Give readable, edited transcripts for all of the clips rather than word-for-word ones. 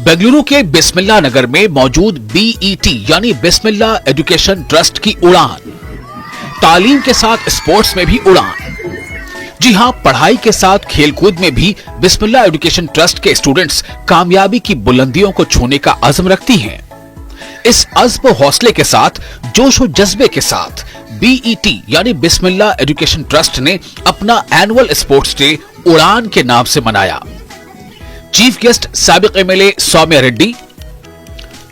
बेंगलुरु के बिस्मिल्लाह नगर में मौजूद बीईटी यानी बिस्मिल्लाह एजुकेशन ट्रस्ट की उड़ान, तालीम के साथ स्पोर्ट्स में भी उड़ान। जी हां, पढ़ाई के साथ खेलकूद में भी बिस्मिल्लाह एजुकेशन ट्रस्ट के स्टूडेंट्स कामयाबी की बुलंदियों को छूने का अज़्म रखती हैं। इस अज़्म हौसले के साथ, जोश और जज्बे के साथ बीईटी यानी बिस्मिल्लाह एजुकेशन ट्रस्ट ने अपना एनुअल स्पोर्ट्स डे उड़ान के नाम से मनाया। चीफ गेस्ट साबिक MLA Soumya Reddy,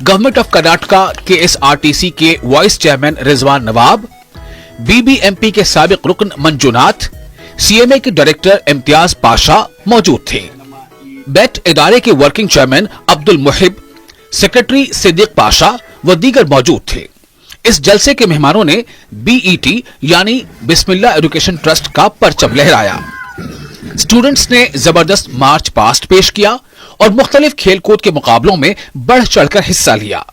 government of Karnataka KSRTC के vice chairman Rizwan Nawab, BBMP के साबिक रुकन मंजूनाथ, सीएमए के डायरेक्टर इम्तियाज पाशा मौजूद थे। बेट इदारे के working chairman Abdul Muhib, secretary Siddiq Pasha व दीगर मौजूद थे। इस जलसे के मेहमानों ने बीईटी यानी बिस्मिल्लाह एजुकेशन ट्रस्ट का परचम लहराया। स्टूडेंट्स ने जबरदस्त मार्च पास्ट पेश किया और मुख्तलिफ खेलकूद के मुकाबलों में बढ़ चढ़कर हिस्सा लिया।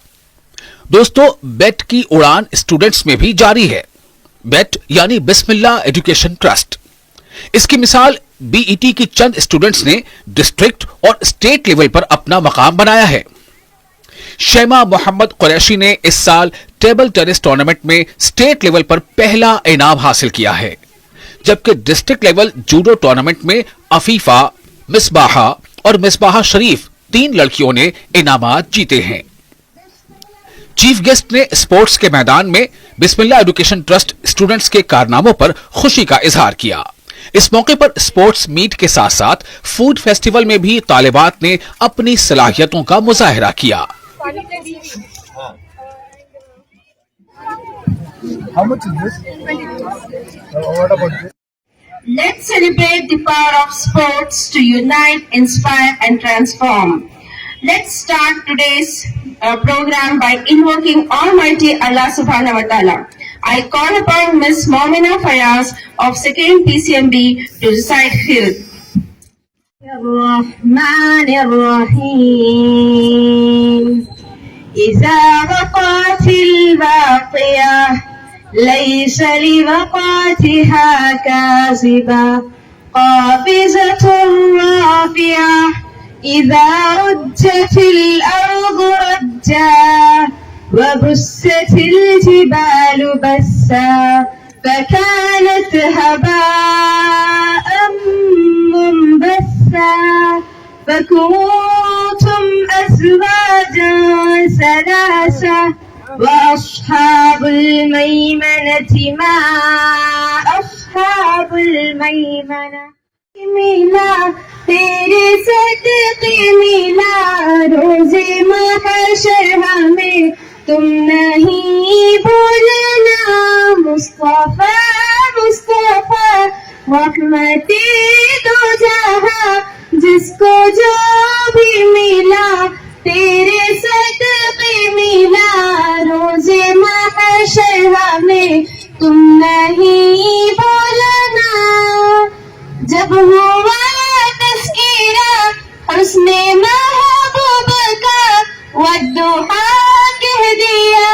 दोस्तों, बेट की उड़ान स्टूडेंट्स में भी जारी है। बेट यानी बिस्मिल्लाह एजुकेशन ट्रस्ट, इसकी मिसाल बीईटी की चंद स्टूडेंट्स ने डिस्ट्रिक्ट और स्टेट लेवल पर अपना मकाम बनाया है। शैमा मोहम्मद कुरैशी ने इस साल टेबल टेनिस टूर्नामेंट में स्टेट लेवल पर पहला इनाम हासिल किया है, जबकि डिस्ट्रिक्ट लेवल जूडो टूर्नामेंट में अफीफा, मिसबाहा और मिसबाहा शरीफ 3 लड़कियों ने इनामात जीते हैं। चीफ गेस्ट ने स्पोर्ट्स के मैदान में बिस्मिल्लाह एजुकेशन ट्रस्ट स्टूडेंट्स के कारनामों पर खुशी का इजहार किया। इस मौके पर स्पोर्ट्स मीट के साथ साथ फूड फेस्टिवल में भी तालिबात ने अपनी सलाहियतों का मुजाहिरा किया। How much is this? What about this? Let's celebrate the power of sports to unite, inspire and transform. Let's start today's program by invoking Almighty Allah Subhanahu wa Ta'ala. I call upon Ms. Momina Fayaz of 2nd PCMB to recite here. Ar-Rahman Ar-Rahim. إذا وقعت الواقعة ليس لوقعتها كاذبة قافزة رافعة إذا رجت الأرض رجا وبست الجبال بسا فكانت هباء منبثا فكنتم أزواجا ثلاثة وأصحاب الميمنة ما أصحاب الميمنة मिला तेरे सदके मिला रोज़े महशर हमें तुम नहीं भूलना मुस्तफा मुस्तफा रहमते दो जहां जिसको जो भी मिला तेरे सदके मिला रोज़े महशर हमें तुम नहीं भूलना जब हुआ तस्कीरा उसने महबूब का वद्दुहा कह दिया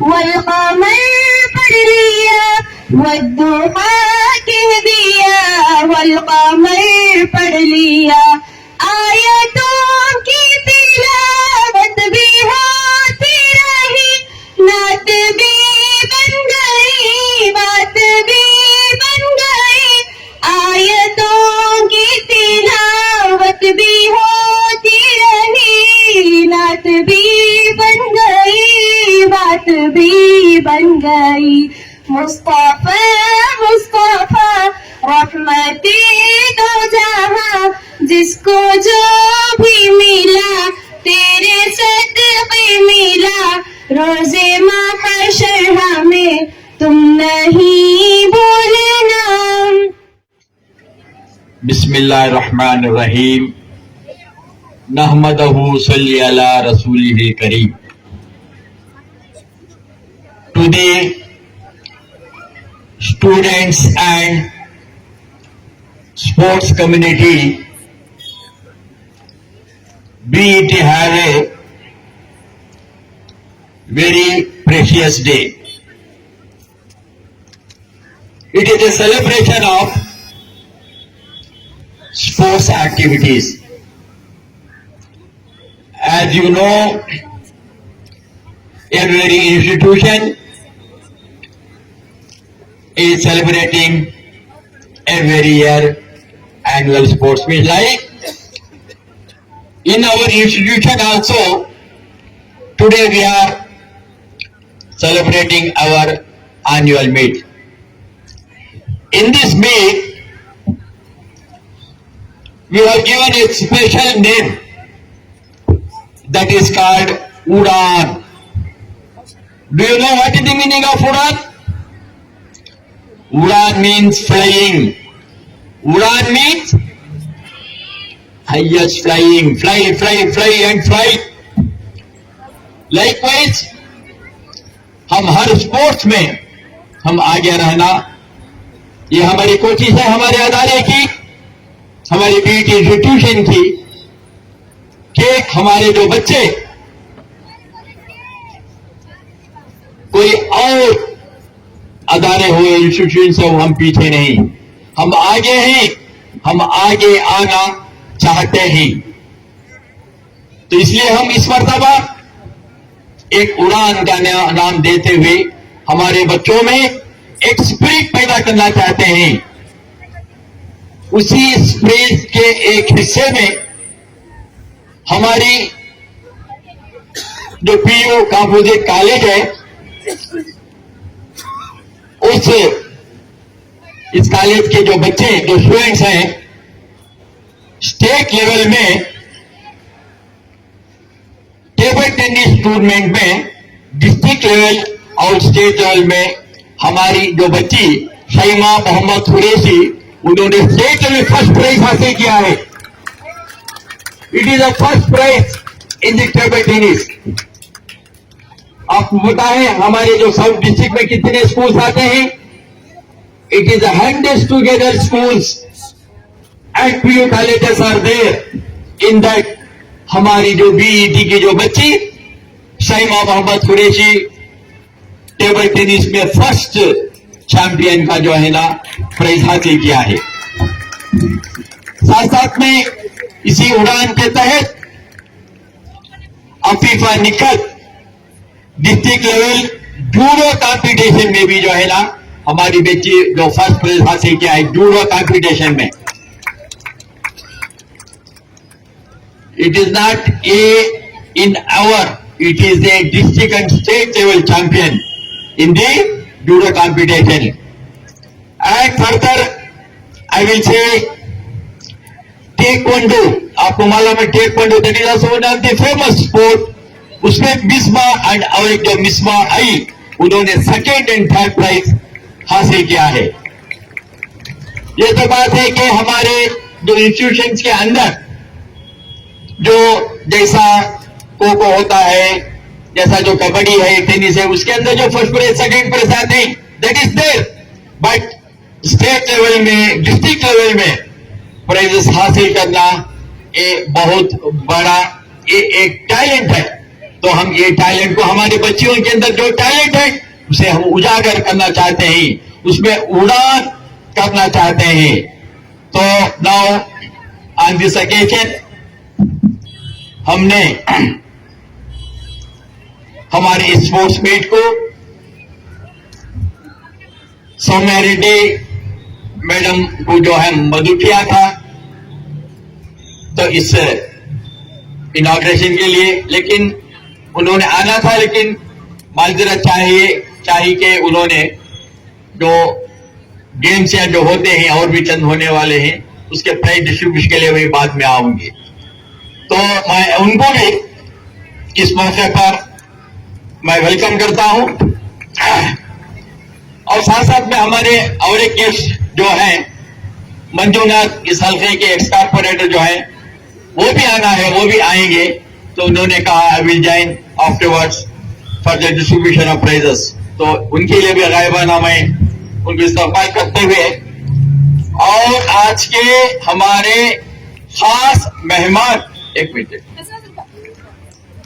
वल्क़मर पढ़ लिया वद्दुहा कह दिया वल्क़मर पढ़ लिया आयतों की तिलावत भी होती रही नात भी बन गई बात भी बन गई आयतों की तिलावत भी होती रही नात भी बन गई बात भी बन गई मुस्तफा मुस्तफा रहमते दो जहां जिसको जो भी मिला तेरे सदके मिला रोज़े महशर हमें तुम नहीं भूलना। बिस्मिल्लाहिर्रहमानिर्रहीम नहमदहु सल्ली अला रसूलिहिल करीम। Today, students and sports community BET have a very precious day. It is a celebration of sports activities. as you know, every institution is celebrating every year annual sports meet. Like in our institution also, today we are celebrating our annual meet. In this meet, we have given a special name that is called Udan. Do you know what is the meaning of Udan? Udan means flying. Udan means highest flying. Fly, fly, fly and fly. Likewise, हम हर sports में हम आगे रहना, ये हमारी कोशिश है, हमारे अदारे की, हमारी बीटी इंस्टीट्यूशन की, कि हमारे जो बच्चे कोई और अदारे हुए इंस्टीट्यूशन से हम पीछे नहीं, हम आगे हैं, हम आगे आना चाहते हैं। तो इसलिए हम इस मर्तबा एक उड़ान का नाम देते हुए हमारे बच्चों में एक स्पिरिट पैदा करना चाहते हैं। उसी स्पिरिट के एक हिस्से में हमारी जो पीयू कंपोजिट कॉलेज है, इस कॉलेज के जो बच्चे, जो स्टूडेंट्स हैं, स्टेट लेवल में टेबल टेनिस टूर्नामेंट में, डिस्ट्रिक्ट लेवल और स्टेट लेवल में हमारी जो बच्ची शैमा मोहम्मद कुरैशी, उन्होंने स्टेट लेवल फर्स्ट प्राइज हासिल किया है। It is a first prize in the table tennis. आपको पता है हमारे जो साउथ डिस्ट्रिक्ट में कितने स्कूल्स आते हैं? It is 100 together schools and PU colleges are there in that. हमारी जो बीईटी की जो बच्ची शैमा मोहम्मद कुरैशी टेबल टेनिस में फर्स्ट चैंपियन का जो है ना प्राइज हासिल किया है। साथ साथ में इसी उड़ान के तहत अफीफा निकट डिस्ट्रिक्ट लेवल जूडो कंपटीशन में भी जो है ना हमारी बच्ची जो फर्स्ट प्राइज हासिल किया है जूडो कंपटीशन में। It is not in our, it is a district and state level champion in the judo competition. And further, I will say taekwondo. आपको मालूम है taekwondo, that is also one of the famous sport. उसमें मिस्मा and और जो मिस्मा आई, उन्होंने second and third prize हासिल किया है। ये तो बात है कि हमारे जो इंस्टीट्यूशंस के अंदर जो जैसा खो-खो होता है, जैसा जो कबड्डी है, टेनिस है, उसके अंदर जो फर्स्ट प्राइज सेकंड प्राइज आते हैं, that is there. But state level में, डिस्ट्रिक्ट लेवल में प्राइजेस हासिल करना एक बहुत बड़ा एक टैलेंट है। तो हम ये टैलेंट को, हमारे बच्चियों के अंदर जो टैलेंट है उसे हम उजागर करना चाहते हैं, उसमें उड़ान करना चाहते हैं। तो नाउ ऑन दिस ओकेजन हमने हमारे स्पोर्ट्स मीट को सौम्या रेड्डी मैडम को जो है मदद किया था, तो इस इनॉग्रेशन के लिए, लेकिन उन्होंने आना था, लेकिन माजरत चाहिए कि उन्होंने जो गेम्स या जो होते हैं और भी चंद होने वाले हैं, उसके प्राइज डिस्ट्रीब्यूशन के लिए वही बाद में आऊंगी। तो मैं उनको भी इस मौके पर मैं वेलकम करता हूं, और साथ साथ में हमारे और एक गेस्ट जो हैं मंजूनाथ, इस हल्के के एक्स कॉर्पोरेटर जो हैं, वो भी आना है, वो भी आएंगे। तो उन्होंने कहा I will join afterwards for the distribution of prizes. तो उनके लिए भी गायबाना मैं उनको इस्तेमाल करते हुए, और आज के हमारे खास मेहमान, एक मिनट,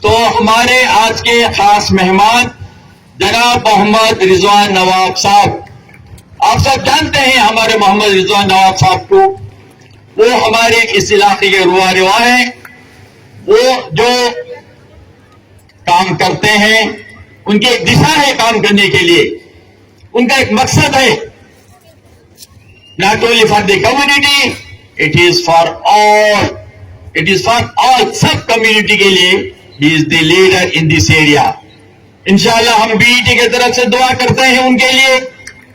तो हमारे आज के खास मेहमान जनाब मोहम्मद रिजवान नवाब साहब। आप सब जानते हैं हमारे मोहम्मद रिजवान नवाब साहब को, वो हमारे इस इलाके के रुआ रिवा हैं। वो जो काम करते हैं, उनकी एक दिशा है काम करने के लिए, उनका एक मकसद है, not only for the community, it is for all, it is for all, सब कम्युनिटी के लिए he is the leader in this area. इंशाल्लाह हम बीईटी की तरफ से दुआ करते हैं उनके लिए,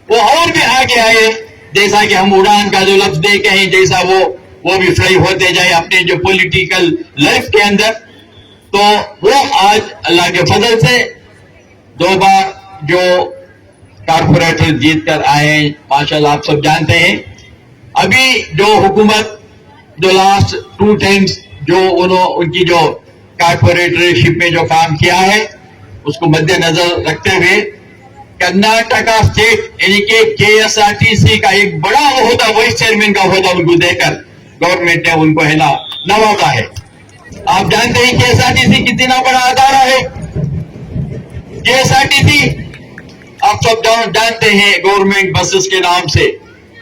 वो और भी आगे आए, जैसा कि हम उड़ान का जो लफ्ज देखे हैं, जैसा वो भी फ्लाई होते जाए अपने जो पॉलिटिकल लाइफ के अंदर। तो वो आज अल्लाह के फजल से 2 बार जो कारपोरेटर जीत कर आए हैं, माशाल्लाह आप सब जानते हैं। अभी जो हुकूमत जो लास्ट 2 टाइम्स जो उनकी जो कारपोरेटरशिप में जो काम किया है, उसको मद्देनजर रखते हुए कर्नाटका स्टेट यानी कि KSRTC का एक बड़ा ओहदा, वाइस चेयरमैन का ओहदा उनको देकर गवर्नमेंट ने उनको है ना नवाजा है। आप जानते हैं KSRTC कितना बड़ा अदारा है। KSRTC आप सब जानते हैं, गवर्नमेंट बसेस के नाम से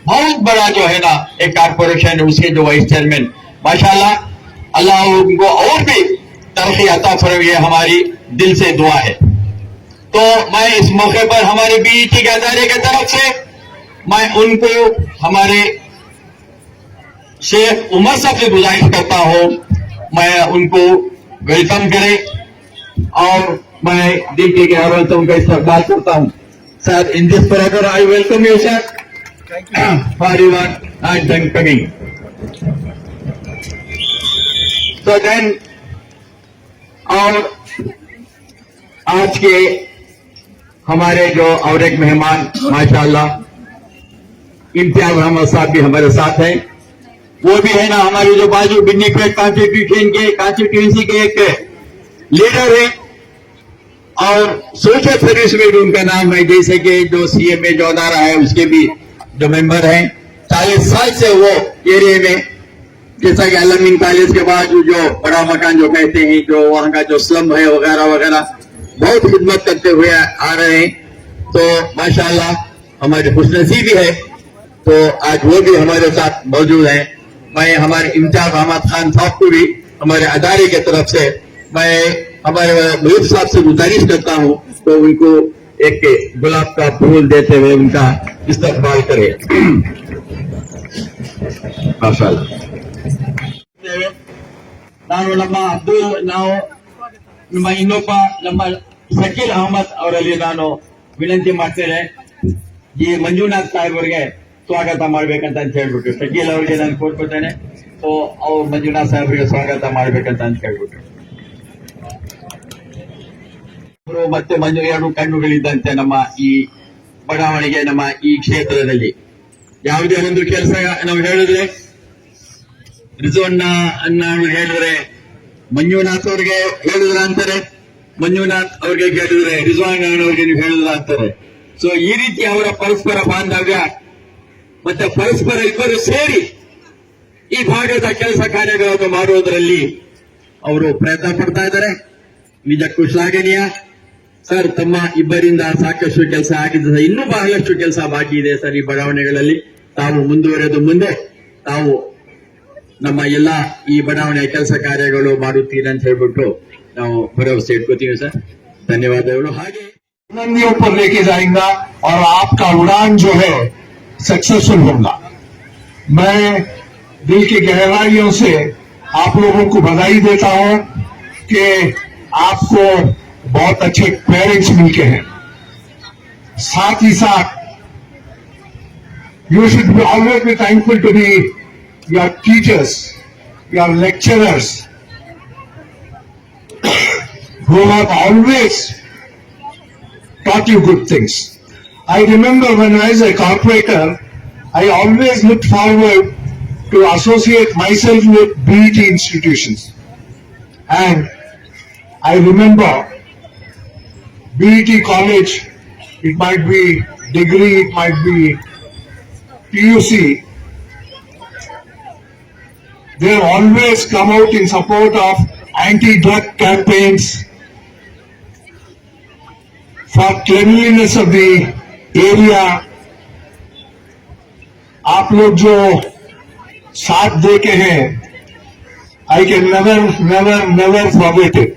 बहुत बड़ा जो है ना एक कारपोरेशन है, उसके जो वाइस चेयरमैन माशाल्लाह, अल्लाह उनको और भी तरक्की अता फरमाए, हमारी दिल से दुआ है। तो मैं इस मौके पर हमारे बीईटी के अदारे की तरफ से मैं उनको, हमारे शेख उमर साहब से गुजारिश करता हूं, मैं उनको वेलकम करें और मैं दिल के गहराई से उनका इस्तकबाल करता हूं। Sir, in this programme I welcome you sir for your coming. तो देन और आज के हमारे जो और एक मेहमान माशाल्लाह इम्तियाज अहमद साहब भी हमारे साथ हैं। वो भी है ना हमारे जो बाजू बिन्नीपेट कॉन्स्टिट्यूंसी के एक लीडर है और सोशल सर्विस में भी उनका नाम है, जैसे कि जो CMA जो अदारा है उसके भी जो मेंबर हैं। 40 साल से वो एरिया में, जैसा कि अलमीन कॉलेज के बाद जो बड़ा मकान जो कहते हैं, जो वहां का जो स्लम है वगैरह वगैरह, बहुत खिदमत करते हुए आ रहे हैं। तो माशाल्लाह हमारे खुशनसीबी है, तो आज वो भी हमारे साथ मौजूद हैं। मैं हमारे इम्तियाज अहमद खान साहब को भी हमारे अदारे की तरफ से मैं हमारे मुहीब साहब से गुजारिश करता हूं, तो उनको एक गुलाब का फूल देते हुए उनका इस्तकबाल करें। माशाल्लाह। ನಾನು ನಮ್ಮ ಅಬ್ದುಲ್ ನಾವು ನಮ್ಮ ಇನ್ನೊಬ್ಬ ನಮ್ಮ ಶಕೀಲ್ ಅಹಮದ್ ಅವರಲ್ಲಿ ನಾನು ವಿನಂತಿ ಮಾಡ್ತೇನೆ, ಈ ಮಂಜುನಾಥ್ ಸಾಹೇಬ್ ಅವರಿಗೆ ಸ್ವಾಗತ ಮಾಡ್ಬೇಕಂತ ಅಂತ ಹೇಳ್ಬಿಟ್ಟು, ಶಕೀಲ್ ಅವರಿಗೆ ನಾನು ಕೋರ್ಕೊತೇನೆ, ಸೊ ಅವ್ರು ಮಂಜುನಾಥ್ ಸಾಹೇಬರಿಗೆ ಸ್ವಾಗತ ಮಾಡ್ಬೇಕಂತ ಅಂತ ಹೇಳ್ಬಿಟ್ಟು. ಅವರು ಮತ್ತೆ ಎರಡು ಕಣ್ಣುಗಳಿದ್ದಂತೆ ನಮ್ಮ ಈ ಬಡಾವಣೆಗೆ, ನಮ್ಮ ಈ ಕ್ಷೇತ್ರದಲ್ಲಿ ಯಾವುದೇ ಒಂದು ಕೆಲಸ ನಾವು ಹೇಳಿದ್ರೆ, ರಿಜವಣ್ಣ ಅನ್ನ ಹೇಳಿದ್ರೆ ಮಂಜುನಾಥ್ ಅವ್ರಿಗೆ ಹೇಳಿದ್ರ ಅಂತಾರೆ, ಮಂಜುನಾಥ್ ಅವ್ರಿಗೆ ಹೇಳಿದ್ರೆ ರಿಜ್ವಾನ್ ಅವ್ರಿಗೆ ನೀವು ಹೇಳಿದ್ರ ಅಂತಾರೆ. ಸೊ ಈ ರೀತಿ ಅವರ ಪರಸ್ಪರ ಬಾಂಧವ್ಯ ಮತ್ತೆ ಪರಸ್ಪರ ಇಬ್ಬರು ಸೇರಿ ಈ ಭಾಗದ ಕೆಲಸ ಕಾರ್ಯಗಳನ್ನು ಮಾಡುವುದರಲ್ಲಿ ಅವರು ಪ್ರಯತ್ನ ಪಡ್ತಾ ಇದ್ದಾರೆ. ನಿಜಕ್ಕೂ ಶ್ಲಾಘನೀಯ ಸರ್. ತಮ್ಮ ಇಬ್ಬರಿಂದ ಸಾಕಷ್ಟು ಕೆಲಸ ಆಗಿದೆ, ಇನ್ನೂ ಬಹಳಷ್ಟು ಕೆಲಸ ಬಾಕಿ ಇದೆ ಸರ್ ಈ ಬಡಾವಣೆಗಳಲ್ಲಿ. ತಾವು ಮುಂದುವರೆದು ಮುಂದೆ ತಾವು ನಮ್ಮ ಎಲ್ಲ ಈ ಬಡಾವಣೆಯ ಕೆಲಸ ಕಾರ್ಯಗಳು ಮಾಡುತ್ತೀರಿ ಅಂತ ಹೇಳ್ಬಿಟ್ಟು ನಾವು ಭರವಸೆ ಇಟ್ಕೋತೀವಿ ಸರ್. ಧನ್ಯವಾದಗಳು. ಹಾಗೆ बुलंदियों पर लेके जाएगा और आपका उड़ान जो है सक्सेसफुल होगा। मैं दिल की गहराइयों से आप लोगों को बधाई देता हूं कि आपको बहुत अच्छे पेरेंट्स मिलके हैं। साथ ही साथ you should be always be thankful to be your teachers, your lecturers, who have always taught you good things. I remember when I was a corporator, I always looked forward to associate myself with BET institutions. And I remember BET college, it might be degree, it might be PUC, they have always come out in support of anti-drug campaigns, for cleanliness of the area. आप लोग जो साथ दे के हैं, I can never forget it.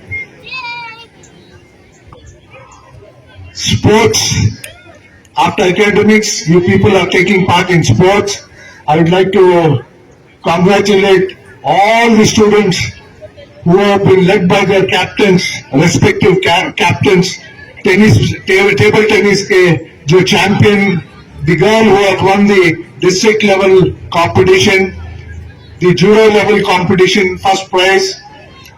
sports. After academics, you people are taking part in sports. I would like to congratulate all the students who have been led by their captains, respective captains. Table tennis के जो champion, the girl who had won the district level competition, the judo level competition first prize.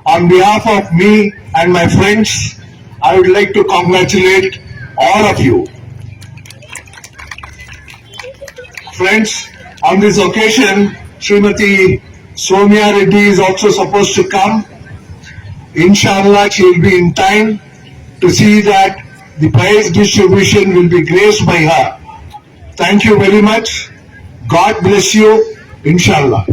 On behalf of me and my friends, I would like to congratulate all of you. Friends, on this occasion, Srimati Somya Reddy is also supposed to come. Inshallah, she will be in time to see that the prize distribution will be graced by her. Thank you very much. God bless you. Inshallah.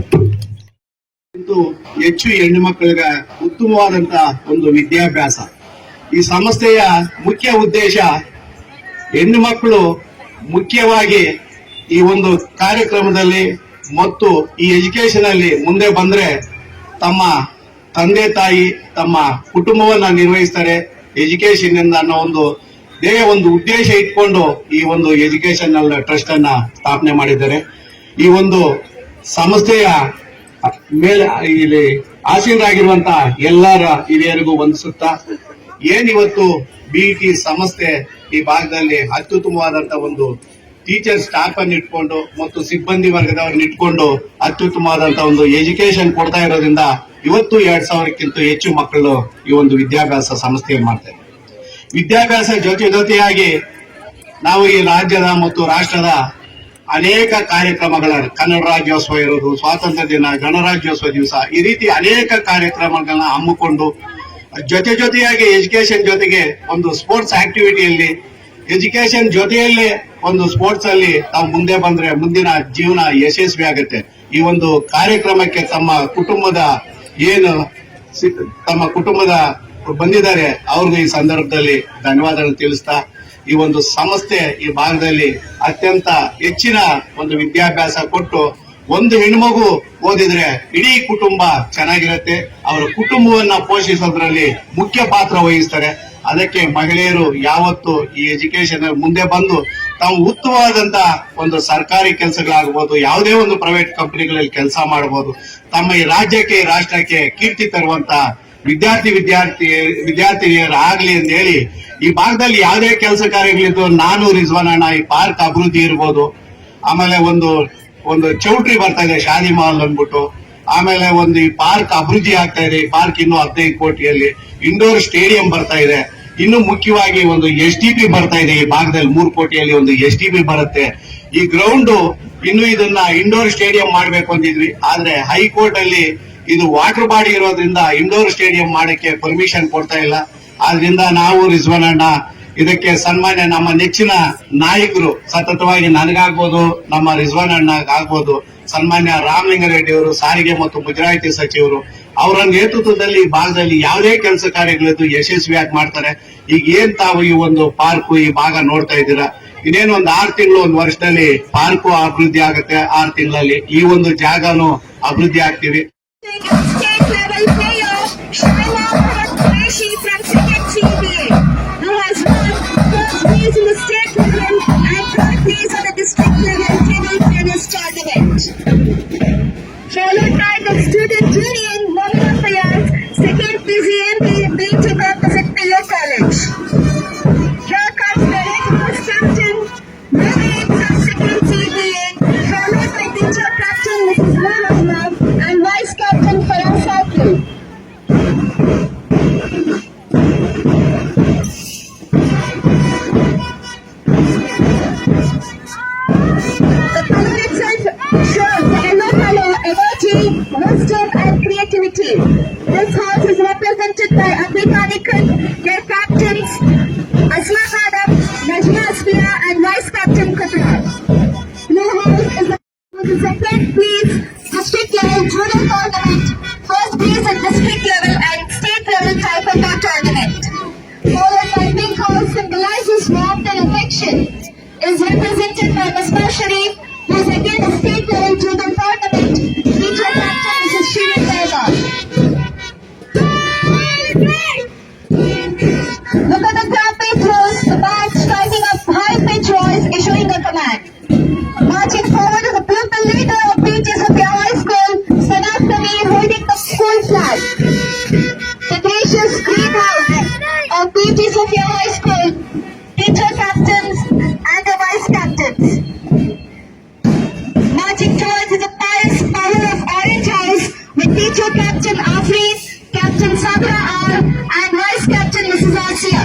ಹೆಚ್ಚು ಹೆಣ್ಣು ಮಕ್ಕಳಿಗೆ ಉತ್ತಮವಾದಂತ ಒಂದು ವಿದ್ಯಾಭ್ಯಾಸ. ಈ ಸಂಸ್ಥೆಯ ಮುಖ್ಯ ಉದ್ದೇಶ ಹೆಣ್ಣು ಮಕ್ಕಳು ಮುಖ್ಯವಾಗಿ ಈ ಒಂದು ಕಾರ್ಯಕ್ರಮದಲ್ಲಿ ಮತ್ತು ಈ ಎಜುಕೇಶನ್ ಅಲ್ಲಿ ಮುಂದೆ ಬಂದ್ರೆ ತಮ್ಮ ತಂದೆ ತಾಯಿ ತಮ್ಮ ಕುಟುಂಬವನ್ನ ನಿರ್ವಹಿಸ್ತಾರೆ ಎಜುಕೇಶನ್ ಇಂದ ಅನ್ನೋ ಒಂದು ಉದ್ದೇಶ ಇಟ್ಕೊಂಡು ಈ ಒಂದು ಎಜುಕೇಶನ್ ಟ್ರಸ್ಟ್ ಅನ್ನ ಸ್ಥಾಪನೆ ಮಾಡಿದ್ದಾರೆ. ಈ ಒಂದು ಸಂಸ್ಥೆಯ ಮೇಲೆ ಇಲ್ಲಿ ಆಸೀನರಾಗಿರುವಂತ ಎಲ್ಲರ ಹಿರಿಯರಿಗೂ ವಂದಿಸುತ್ತಾ ಏನಿವತ್ತು ಬಿಇಟಿ ಸಂಸ್ಥೆ ಈ ಭಾಗದಲ್ಲಿ ಅತ್ಯುತ್ತಮವಾದಂತ ಒಂದು ಟೀಚರ್ ಸ್ಟಾಫ್ ಅನ್ನು ಇಟ್ಕೊಂಡು ಮತ್ತು ಸಿಬ್ಬಂದಿ ವರ್ಗದವರನ್ನ ಇಟ್ಕೊಂಡು ಅತ್ಯುತ್ತಮವಾದಂತ ಒಂದು ಎಜುಕೇಶನ್ ಕೊಡ್ತಾ ಇರೋದ್ರಿಂದ ಇವತ್ತು 2000ಕ್ಕಿಂತ ಹೆಚ್ಚು ಮಕ್ಕಳು ಈ ಒಂದು ವಿದ್ಯಾಭ್ಯಾಸ ಸಂಸ್ಥೆಯನ್ನು ಮಾಡ್ತಾರೆ. ವಿದ್ಯಾಭ್ಯಾಸ ಜೊತೆಯಾಗಿ ನಾವು ಈ ರಾಜ್ಯದ ಮತ್ತು ರಾಷ್ಟ್ರದ ಅನೇಕ ಕಾರ್ಯಕ್ರಮಗಳ ಕನ್ನಡ ರಾಜ್ಯೋತ್ಸವ ಇರೋದು, ಸ್ವಾತಂತ್ರ್ಯ ದಿನ, ಗಣರಾಜ್ಯೋತ್ಸವ ದಿವಸ, ಈ ರೀತಿ ಅನೇಕ ಕಾರ್ಯಕ್ರಮಗಳನ್ನ ಹಮ್ಮಿಕೊಂಡು ಜೊತೆಯಾಗಿ ಎಜುಕೇಶನ್ ಜೊತೆಗೆ ಒಂದು ಸ್ಪೋರ್ಟ್ಸ್ ಆಕ್ಟಿವಿಟಿಯಲ್ಲಿ ಎಜುಕೇಶನ್ ಜೊತೆಯಲ್ಲೇ ಒಂದು ಸ್ಪೋರ್ಟ್ಸ್ ಅಲ್ಲಿ ತಾವು ಮುಂದೆ ಬಂದ್ರೆ ಮುಂದಿನ ಜೀವನ ಯಶಸ್ವಿ ಆಗುತ್ತೆ. ಈ ಒಂದು ಕಾರ್ಯಕ್ರಮಕ್ಕೆ ತಮ್ಮ ಕುಟುಂಬದ ಬಂದಿದ್ದಾರೆ ಅವ್ರಿಗೂ ಈ ಸಂದರ್ಭದಲ್ಲಿ ಧನ್ಯವಾದಗಳು ತಿಳಿಸ್ತಾ ಈ ಒಂದು ಸಂಸ್ಥೆ ಈ ಭಾಗದಲ್ಲಿ ಅತ್ಯಂತ ಹೆಚ್ಚಿನ ಒಂದು ವಿದ್ಯಾಭ್ಯಾಸ ಕೊಟ್ಟು ಒಂದು ಹೆಣ್ಮಗು ಓದಿದ್ರೆ ಇಡೀ ಕುಟುಂಬ ಚೆನ್ನಾಗಿರುತ್ತೆ. ಅವರ ಕುಟುಂಬವನ್ನ ಪೋಷಿಸೋದ್ರಲ್ಲಿ ಮುಖ್ಯ ಪಾತ್ರ ವಹಿಸ್ತಾರೆ. ಅದಕ್ಕೆ ಮಹಿಳೆಯರು ಯಾವತ್ತು ಈ ಎಜುಕೇಶನ್ ಮುಂದೆ ಬಂದು ತಾವು ಉತ್ತಮವಾದಂತ ಒಂದು ಸರ್ಕಾರಿ ಕೆಲಸಗಳಾಗಬಹುದು, ಯಾವುದೇ ಒಂದು ಪ್ರೈವೇಟ್ ಕಂಪನಿಗಳಲ್ಲಿ ಕೆಲಸ ಮಾಡಬಹುದು, ತಮ್ಮ ಈ ರಾಜ್ಯಕ್ಕೆ ರಾಷ್ಟ್ರಕ್ಕೆ ಕೀರ್ತಿ ತರುವಂತ ವಿದ್ಯಾರ್ಥಿನಿಯರು ಆಗ್ಲಿ ಅಂತ ಹೇಳಿ ಈ ಭಾಗದಲ್ಲಿ ಯಾವುದೇ ಕೆಲಸ ಕಾರ್ಯಗಳಿದ್ದು ನಾನು ರಿಜ್ವಾನ್ ಅಣ್ಣ ಈ ಪಾರ್ಕ್ ಅಭಿವೃದ್ಧಿ ಇರ್ಬೋದು, ಆಮೇಲೆ ಒಂದು ಚೌಟ್ರಿ ಬರ್ತಾ ಇದೆ ಶಾದಿ ಮಹಲ್ ಅಂದ್ಬಿಟ್ಟು, ಆಮೇಲೆ ಒಂದು ಈ ಪಾರ್ಕ್ ಅಭಿವೃದ್ಧಿ ಆಗ್ತಾ ಇದೆ. ಈ ಪಾರ್ಕ್ ಇನ್ನು 15 ಕೋಟಿಯಲ್ಲಿ ಇಂಡೋರ್ ಸ್ಟೇಡಿಯಂ ಬರ್ತಾ ಇದೆ. ಇನ್ನು ಮುಖ್ಯವಾಗಿ ಒಂದು STP ಬರ್ತಾ ಇದೆ. ಈ ಭಾಗದಲ್ಲಿ 3 ಕೋಟಿಯಲ್ಲಿ ಒಂದು STP ಬರುತ್ತೆ. ಈ ಗ್ರೌಂಡ್ ಇನ್ನು ಇದನ್ನ ಇಂಡೋರ್ ಸ್ಟೇಡಿಯಂ ಮಾಡ್ಬೇಕು ಅಂತಿದ್ವಿ, ಆದ್ರೆ ಹೈಕೋರ್ಟ್ ಅಲ್ಲಿ ಇದು ವಾಟರ್ ಬಾಡಿ ಇರೋದ್ರಿಂದ ಇಂಡೋರ್ ಸ್ಟೇಡಿಯಂ ಮಾಡಕ್ಕೆ ಪರ್ಮಿಷನ್ ಕೊಡ್ತಾ ಇಲ್ಲ. ಆದ್ರಿಂದ ನಾವು ರಿಜ್ವಾನ್ ಅಣ್ಣ ಇದಕ್ಕೆ ಸನ್ಮಾನ್ಯ ನಮ್ಮ ನೆಚ್ಚಿನ ನಾಯಕರು ಸತತವಾಗಿ ನನಗಾಗ್ಬೋದು, ನಮ್ಮ ರಿಜ್ವಾನ್ ಅಣ್ಣ ಆಗ್ಬೋದು, ಸನ್ಮಾನ್ಯ ರಾಮಲಿಂಗಾರೆಡ್ಡಿ ಅವರು ಸಾರಿಗೆ ಮತ್ತು ಮುಜರಾಯಿತಿ ಸಚಿವರು ಅವರ ನೇತೃತ್ವದಲ್ಲಿ ಈ ಭಾಗದಲ್ಲಿ ಯಾವುದೇ ಕೆಲಸ ಕಾರ್ಯಗಳಿದ್ದು ಯಶಸ್ವಿಯಾಗಿ ಮಾಡ್ತಾರೆ. ಈಗ ಏನ್ ತಾವು ಈ ಒಂದು ಪಾರ್ಕ್ ಈ ಭಾಗ ನೋಡ್ತಾ ಇದ್ದೀರಾ, ಇನ್ನೇನು ಒಂದು 6 ತಿಂಗಳು 1 ವರ್ಷದಲ್ಲಿ ಪಾರ್ಕು ಅಭಿವೃದ್ಧಿ ಆಗುತ್ತೆ. 6 ತಿಂಗಳಲ್ಲಿ ಈ ಒಂದು ಜಾಗನು ಅಭಿವೃದ್ಧಿ ಆಗ್ತೀವಿ. State level player Shaila Qureshi from Second CBA, who has won first place in the state level and third place on the district level table tennis tournament. Followed by the student union Women Affairs, second PCMB being took up the Secretarial College. Here comes the Red Horse captain, Mary from Second CBA, followed by teacher captain Mrs. Rahma and vice captain Farah Sakil. The color itself shows the yellow color, energy, wisdom and creativity. This horse is represented by Abhika Nikhan, their captains Asma Madam, Najma Asfiya and vice captain Kapila. Blue horse is the second place district level judo tournament, first place at district level and state level taekwondo tournament. Followed by pink horse symbolizes warmth and affection, is represented by Misbah Sharif, who is again a state level judo tournament, feature captain Mrs. Shirin Deva. Look at the graphics. throws the bat, striking a high-pitched voice, issuing a command. Marching forward is the pupil leader of PT Sophia High School, Sanat Tamir, holding the school flag. The gracious greenhouse of PT Sophia High School, teacher captains and the vice captains. Marching towards the pious power of Orange House with teacher captain Afreed, captain Sabra R and vice captain Mrs. Asia.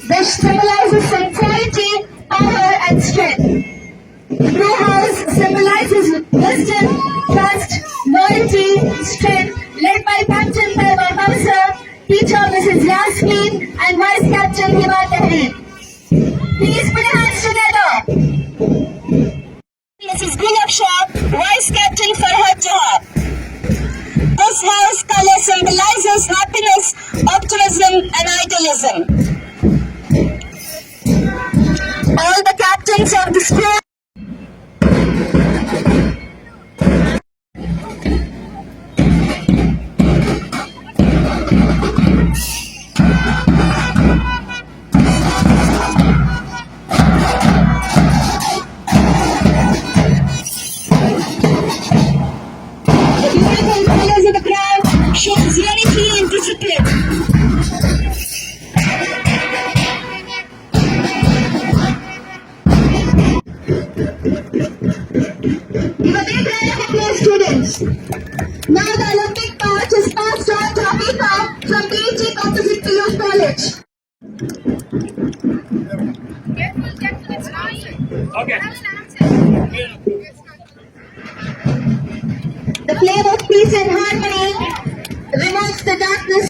This symbolizes sincerity, power and strength. The Blue House symbolizes wisdom, trust, loyalty, strength, led by Captain Paiva Bamsa, teacher Mrs. Yasmin and vice captain Hiba Tahrir. Please put your hands together. Mrs. Gulab Shah, Vice Captain Farhad Jawab. This house color symbolizes happiness, optimism and idealism. All the captains of the school shows unity and discipline. Give a big round of applause, students. Now the Olympic torch is passed on to Abhika from BG opposite to your college. Careful, it's noisy. Okay. The flame of peace and harmony removes the darkness.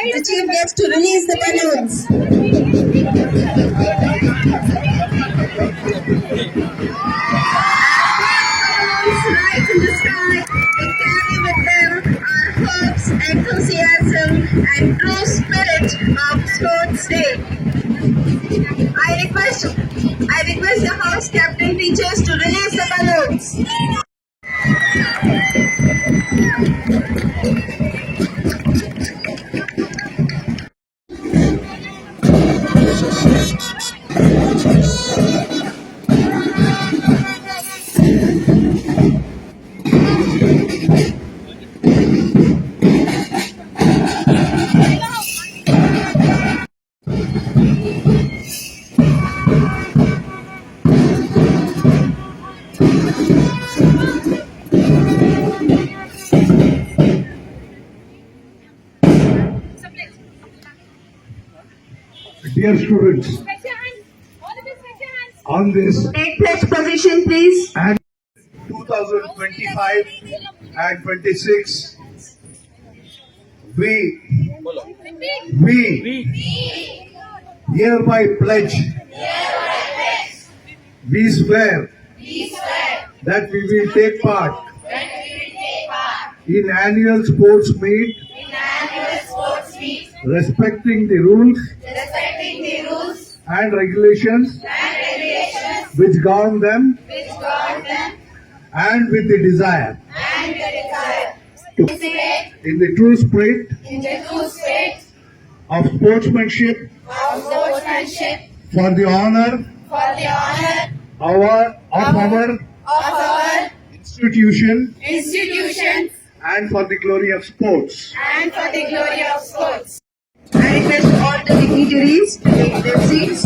The chief gets to release the balloons. Right in the sky, they carry with them our hopes, enthusiasm, and true spirit of Sports Day. I request the house captain teachers to release the balloons. Dear students, on this Take pledge position, please. and 2025 and 26, we hereby pledge, we swear that we will take part in annual sports meet, respecting the rules and regulations which govern them, and with the desire to, in the true spirit of sportsmanship, for the honor of our institution and for the glory of sports. I request all the dignitaries to take their seats.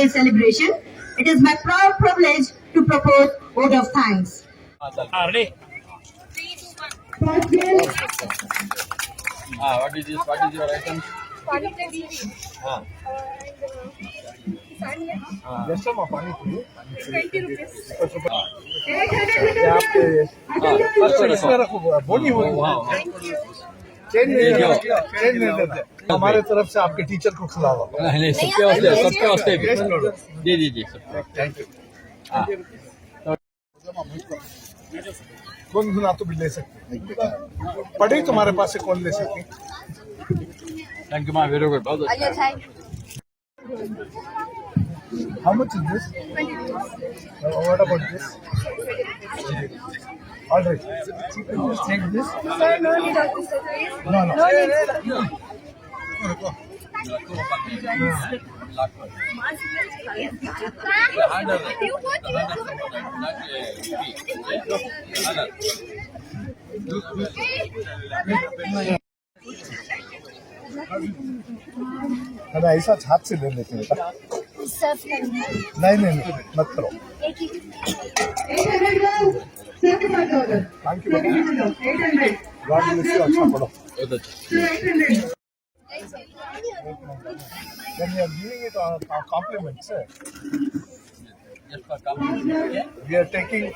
today's celebration. It is my proud privilege to propose vote of thanks. What is this? What is your item? हमारे तरफ से आपके teacher को खिलाओ नहीं सबके वास्ते जी thank you कौन गुना तो भी ले सकते पढ़े तुम्हारे पास से कौन ले सकते थैंक यू माँ वेरी गुड बहुत अच्छा How much is this? What about this? All right. Just take this. Sir, no need of this, please. No. No need. अरे ऐसा हाथ से ले लेते हैं नहीं मत करो thank you God bless you अच्छा पढ़ो Then you are giving it a compliment, sir. Just for compliment. We are taking.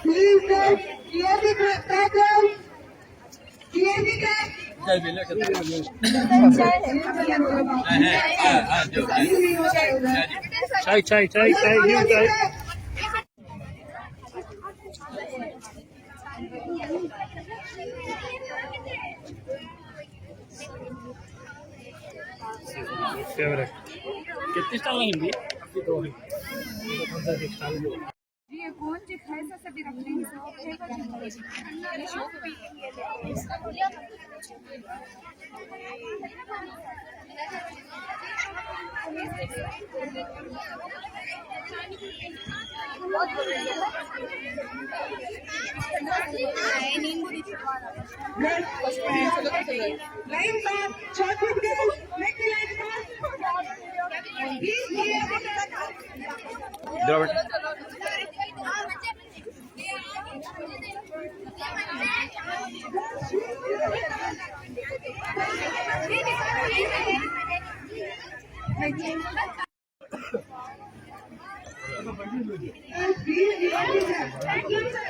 चाय कितनी स्टाल हिंदी ये कौन जी खाएगा सभी रखने की Line back, chocolate girl, make the line back. Please, Thank you.